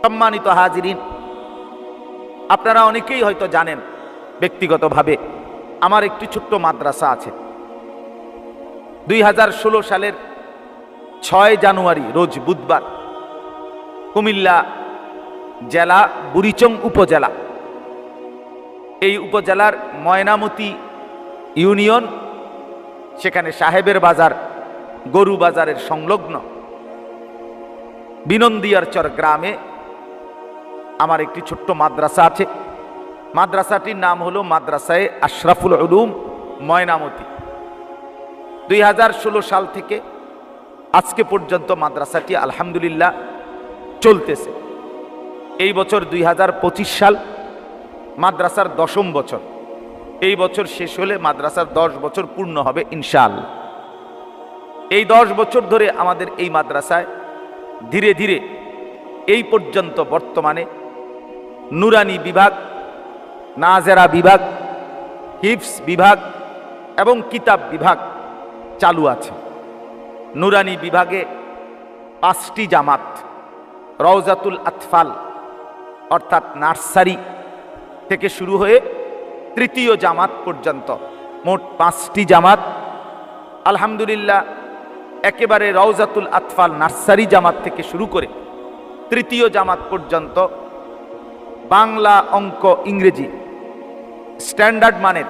সম্মানিত হাজিরিন, আপনারা অনেকেই হয়তো জানেন ব্যক্তিগতভাবে আমার একটি ছোট্ট মাদ্রাসা আছে। 2016 সালের 6 জানুয়ারি রোজ বুধবার কুমিল্লা জেলা বুড়িচং উপজেলা, এই উপজেলার ময়নামতি ইউনিয়ন, সেখানে সাহেবের বাজার গরু বাজারের সংলগ্ন বিনন্দিয়ারচর গ্রামে আমার একটি ছোট্ট মাদ্রাসা আছে। মাদ্রাসাটির নাম হলো মাদ্রাসায়ে আশরাফুল উলুম ময়নামতি। 2016 সাল থেকে আজকে পর্যন্ত মাদ্রাসাটি আলহামদুলিল্লাহ চলতেছে। এই বছর 2025 সাল মাদ্রাসার 10ম বছর। এই বছর শেষ হলে মাদ্রাসার 10 বছর পূর্ণ হবে ইনশাআল্লাহ। এই 10 বছর ধরে আমাদের এই মাদ্রাসায় ধীরে ধীরে এই পর্যন্ত বর্তমানে নুরানি বিভাগ, নাজেরা বিভাগ, হিফজ বিভাগ এবং কিতাব বিভাগ চালু আছে। নুরানি বিভাগে 5টি জামাত, রওজাতুল আতফাল অর্থাৎ নার্সারি থেকে শুরু হয়ে 3য় জামাত পর্যন্ত মোট 5টি জামাত। আলহামদুলিল্লাহ, একেবারে রওজাতুল আতফাল নার্সারি জামাত থেকে শুরু করে 3য় জামাত পর্যন্ত বাংলা, অঙ্ক, ইংরেজি স্ট্যান্ডার্ড মানের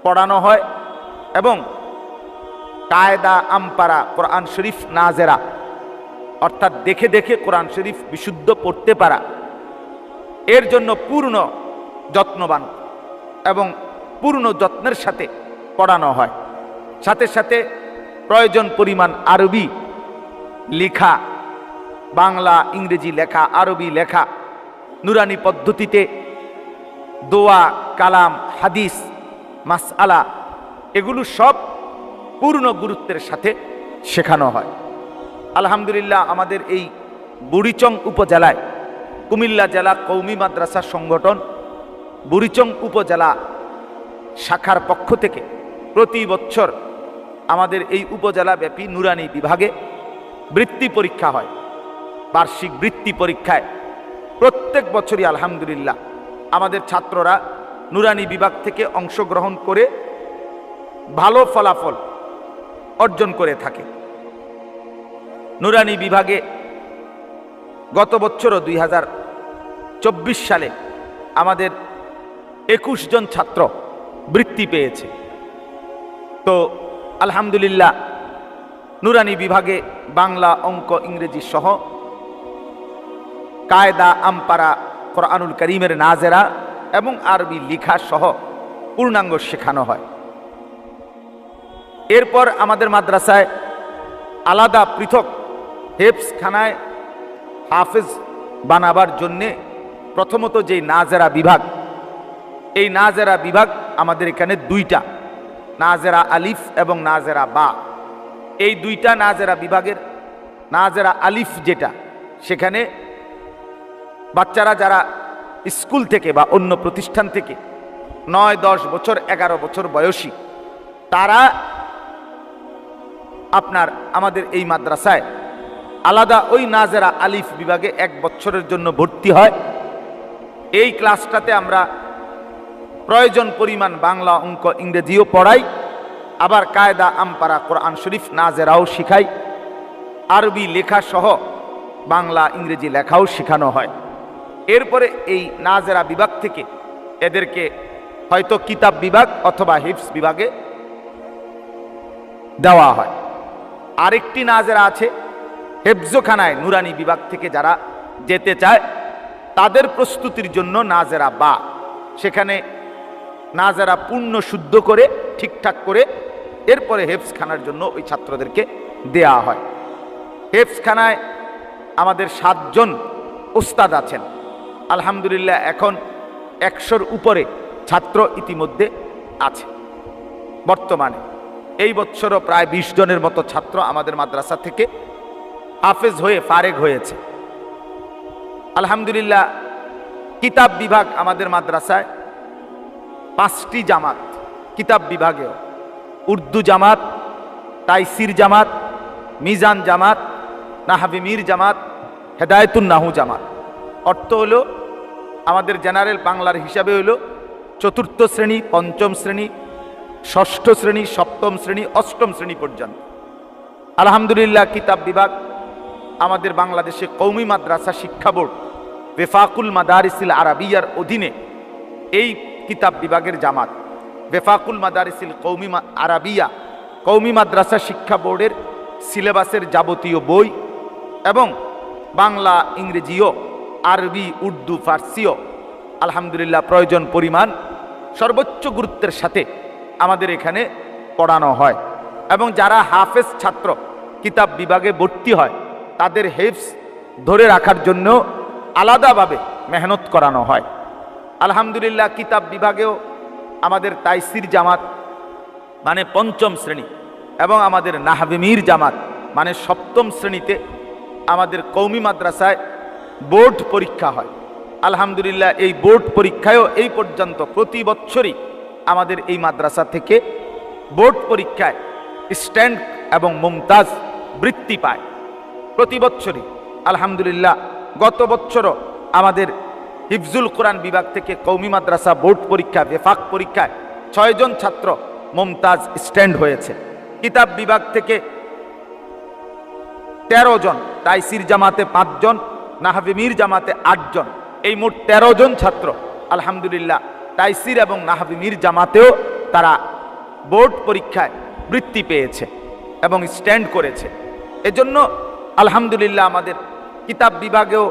পড়ানো হয় এবং কায়দা, আমপারা, কোরআন শরীফ নাজেরা অর্থাৎ দেখে দেখে কোরআন শরীফ বিশুদ্ধ পড়তে পারা, এর জন্য পূর্ণ যত্নবান এবং পূর্ণ যত্নের সাথে পড়ানো হয়। সাথে সাথে প্রয়োজন পরিমাণ আরবি লেখা, বাংলা ইংরেজি লেখা, আরবি লেখা, নুরানি পদ্ধতিতে দোয়া, কালাম, হাদিস, মাসআলা এগুলো সব পূর্ণ গুরুত্বের সাথে শেখানো হয়। আলহামদুলিল্লাহ, আমাদের এই বুড়িচং উপজেলায় কুমিল্লা জেলা কওমি মাদ্রাসা সংগঠন বুড়িচং উপজেলা শাখার পক্ষ থেকে প্রতি বছর আমাদের এই উপজেলা ব্যাপী নুরানি বিভাগে বৃত্তি পরীক্ষা হয়। বার্ষিক বৃত্তি পরীক্ষায় প্রত্যেক বছরই আলহামদুলিল্লাহ আমাদের ছাত্ররা নুরানি বিভাগ থেকে অংশগ্রহণ করে ভালো ফলাফল অর্জন করে থাকে। নুরানি বিভাগে গত বছরও 2024 সালে আমাদের 21 জন ছাত্র বৃত্তি পেয়েছে। তো আলহামদুলিল্লাহ, নুরানি বিভাগে বাংলা, অঙ্ক, ইংরেজি সহ কায়দা, আমপারা, কোরআনুল কারীমের নাজেরা এবং আরবি লেখা সহ পূর্ণাঙ্গ শেখানো হয়। এরপর আমাদের মাদ্রাসায় আলাদা পৃথক হেফজখানায় হাফেজ বানাবার জন্যে প্রথমত যে নাজেরা বিভাগ, এই নাজেরা বিভাগ আমাদের এখানে 2টা, নাজেরা আলিফ এবং নাজেরা বা। এই 2টা নাজেরা বিভাগের নাজেরা আলিফ যেটা, সেখানে বাচ্চারা যারা স্কুল থেকে বা অন্য প্রতিষ্ঠান থেকে 9, 10 বছর, 11 বছর বয়সী, তারা আপনার আমাদের এই মাদ্রাসায় আলাদা ওই নাজেরা আলিফ বিভাগে 1 বছরের জন্য ভর্তি হয়। এই ক্লাসটাতে আমরা প্রয়োজন পরিমাণ বাংলা, অঙ্ক, ইংরেজিও পড়াই, আবার কায়দা, আমপারা, কোরআন শরীফ নাজেরাও শিখাই, আরবি লেখা সহ বাংলা ইংরেজি লেখাও শেখানো হয়। এরপরে এই নাজেরা বিভাগ থেকে এদেরকে হয়তো কিতাব বিভাগ অথবা হিফজ বিভাগে দেওয়া হয়। আরেকটি নাজেরা আছে হেফজখানায়, নুরানি বিভাগ থেকে যারা যেতে চায় তাদের প্রস্তুতির জন্য নাজেরা বা। সেখানে নাজেরা পূর্ণ শুদ্ধ করে ঠিকঠাক করে এরপরে হেফজখানার জন্য ওই ছাত্রদেরকে দেয়া হয়। হেফজখানায় আমাদের 7 জন উস্তাদ আছেন। আলহামদুলিল্লাহ, এখন 100-র উপরে ছাত্র ইতিমধ্যে আছে বর্তমানে। এই বছরও প্রায় 20 জনের মতো ছাত্র আমাদের মাদ্রাসা থেকে হাফেজ হয়ে ফারেগ হয়েছে। আলহামদুলিল্লাহ, কিতাব বিভাগ আমাদের মাদ্রাসায় 5টি জামাত, কিতাব বিভাগেও উর্দু জামাত, তাইসির জামাত, মিজান জামাত, নাহভি মির জামাত, হেদায়েতুন নাহু জামাত, অর্থ হলো আমাদের জেনারেল বাংলার হিসাবে হলো চতুর্থ শ্রেণী, পঞ্চম শ্রেণী, ষষ্ঠ শ্রেণী, সপ্তম শ্রেণী, অষ্টম শ্রেণী পর্যন্ত। আলহামদুলিল্লাহ কিতাব বিভাগ আমাদের বাংলাদেশে কওমি মাদ্রাসা শিক্ষা বোর্ড বেফাকুল মাদারিসিল আরাবিয়ার অধীনে এই কিতাব বিভাগের জামাত বেফাকুল মাদারিসিল কওমি আরাবিয়া কওমি মাদ্রাসা শিক্ষা বোর্ডের সিলেবাসের যাবতীয় বই এবং বাংলা, ইংরেজিও, আরবি, উর্দু, ফার্সিও আলহামদুলিল্লাহ প্রয়োজন পরিমাণ সর্বোচ্চ গুরুত্বের সাথে আমাদের এখানে পড়ানো হয়। এবং যারা হাফেজ ছাত্র কিতাব বিভাগে ভর্তি হয় তাদের হেফজ ধরে রাখার জন্য আলাদাভাবে মেহনত করানো হয়। আলহামদুলিল্লাহ কিতাব বিভাগেও আমাদের তাইসির জামাত মানে পঞ্চম শ্রেণী এবং আমাদের নাহবিমির জামাত মানে সপ্তম শ্রেণীতে আমাদের কওমি মাদ্রাসায় বোর্ড পরীক্ষা হয়। আলহামদুলিল্লাহ এই বোর্ড পরীক্ষায়ও এই পর্যন্ত প্রতি বছরই আমাদের এই মাদ্রাসা থেকে বোর্ড পরীক্ষায় স্ট্যান্ড এবং মুমতাজ বৃত্তি পায় প্রতি বছরই। আলহামদুলিল্লাহ গত বছরও আমাদের হিফজুল কোরআন বিভাগ থেকে কওমি মাদ্রাসা বোর্ড পরীক্ষা বেফাক পরীক্ষায় 6 জন ছাত্র মুমতাজ স্ট্যান্ড হয়েছে। কিতাব বিভাগ থেকে 13 জন, তাইসির জামাতে 5 জন, নাহবিমির জামাতে 8 জন, এই মোট 13 জন ছাত্র আলহামদুলিল্লাহ তাইসির এবং নাহবিমির জামাতেও তারা বোর্ড পরীক্ষায় বৃত্তি পেয়েছে এবং স্ট্যান্ড করেছে। এজন্য আলহামদুলিল্লাহ আমাদের কিতাব বিভাগেও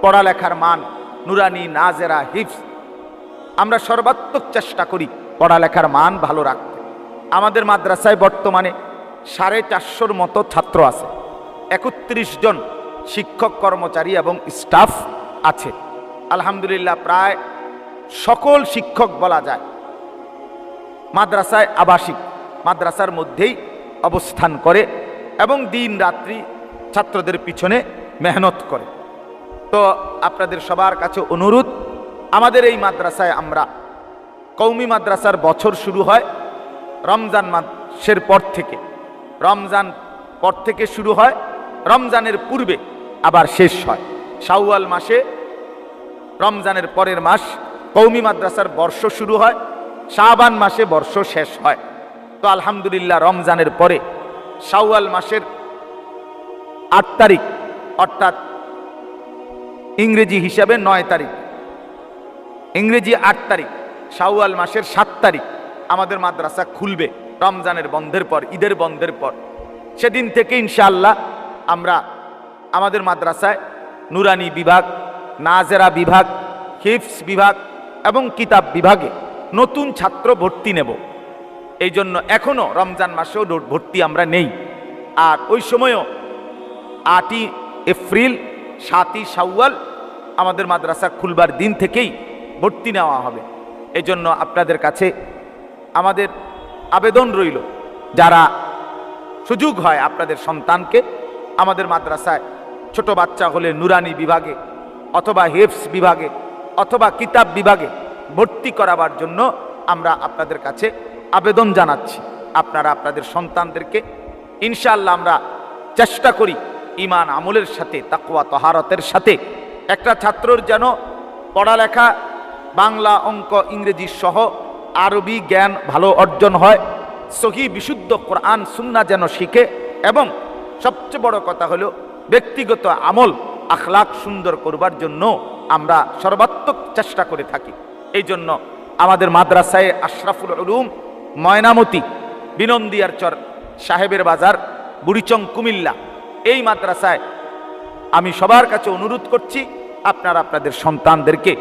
পড়ালেখার মান নুরানি, নাজেরা, হিফজ আমরা সর্বাত্মক চেষ্টা করি পড়ালেখার মান ভালো রাখতে। আমাদের মাদ্রাসায় বর্তমানে 450 মতো ছাত্র আছে, 31 জন শিক্ষক কর্মচারী এবং স্টাফ আছে। আলহামদুলিল্লাহ প্রায় সকল শিক্ষক বলা যায় মাদ্রাসায় আবাসিক মাদ্রাসার মধ্যেই অবস্থান করে এবং দিন রাত্রি ছাত্রদের পিছনে মেহনত করে। তো আপনাদের সবার কাছে অনুরোধ, আমাদের এই মাদ্রাসায় আমরা কওমি মাদ্রাসার বছর শুরু হয় রমজান মাসের পর থেকে, রমজান পর থেকে শুরু হয়, রমজানের পূর্বে আবার শেষ হয়। শাওয়াল মাসে রমজানের পরের মাস কওমি মাদ্রাসার বর্ষ শুরু হয়, শাবান মাসে বর্ষ শেষ হয়। তো আলহামদুলিল্লাহ রমজানের পরে শাওয়াল মাসের 8 তারিখ অর্থাৎ ইংরেজি হিসাবে 9 তারিখ, ইংরেজি 8 তারিখ, শাওয়াল মাসের 7 তারিখ আমাদের মাদ্রাসা খুলবে রমজানের বন্ধের পর, ঈদের বন্ধের পর। সেদিন থেকে ইনশাআল্লাহ আমরা আমাদের মাদ্রাসায় নুরানি বিভাগ, নাজেরা বিভাগ, হিফজ বিভাগ এবং কিতাব বিভাগে নতুন ছাত্র ভর্তি নেব। এই জন্য এখনো রমজান মাসেও ভর্তি আমরা নেই। আর ওই সময়ও 8ই এপ্রিল, 7ই শাওয়াল আমাদের মাদ্রাসা খুলবার দিন থেকেই ভর্তি নেওয়া হবে। এই জন্য আপনাদের কাছে আমাদের আবেদন রইল, যারা সুযোগ হয় আপনাদের সন্তানকে আমাদের মাদ্রাসায় ছোট বাচ্চা হলে নুরানি বিভাগে অথবা হিফজ বিভাগে অথবা কিতাব বিভাগে ভর্তি করাবার জন্য আমরা আপনাদের কাছে আবেদন জানাচ্ছি। আপনারা আপনাদের সন্তানদেরকে ইনশাআল্লাহ আমরা চেষ্টা করি ঈমান আমলের সাথে, তাকওয়া তহারতের সাথে একটা ছাত্রর যেন পড়ালেখা বাংলা, অঙ্ক, ইংরেজি সহ আরবি জ্ঞান ভালো অর্জন হয়, সহিহ বিশুদ্ধ কোরআন সুন্নাহ যেন শিখে এবং সবচেয়ে বড় কথা হলো ব্যক্তিগত আমল আখলাক সুন্দর করবার জন্য আমরা সর্বাত্মক চেষ্টা করে থাকি। এই জন্য আমাদের মাদ্রাসায় আশরাফুল উলুম ময়নামতি বিনন্দিয়ার চর সাহেবের বাজার বুড়িচং কুমিল্লা এই মাদ্রাসায় আমি সবার কাছে অনুরোধ করছি আপনারা আপনাদের সন্তানদেরকে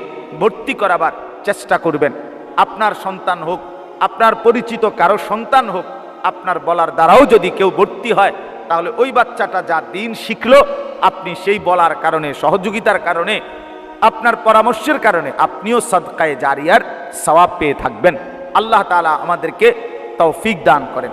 ভর্তি করাবার চেষ্টা করবেন। আপনার সন্তান হোক, আপনার পরিচিত কারো সন্তান হোক, আপনার বলার দ্বারাও যদি কেউ ভর্তি হয় তাহলে ওই বাচ্চাটা যা দিন শিখলো আপনি সেই বলার কারণে, সহযোগিতার কারণে, আপনার পরামর্শের কারণে আপনিও সাদকায়ে জারিয়ার সওয়াব পেয়ে থাকবেন। আল্লাহ তাআলা আমাদেরকে তৌফিক দান করেন।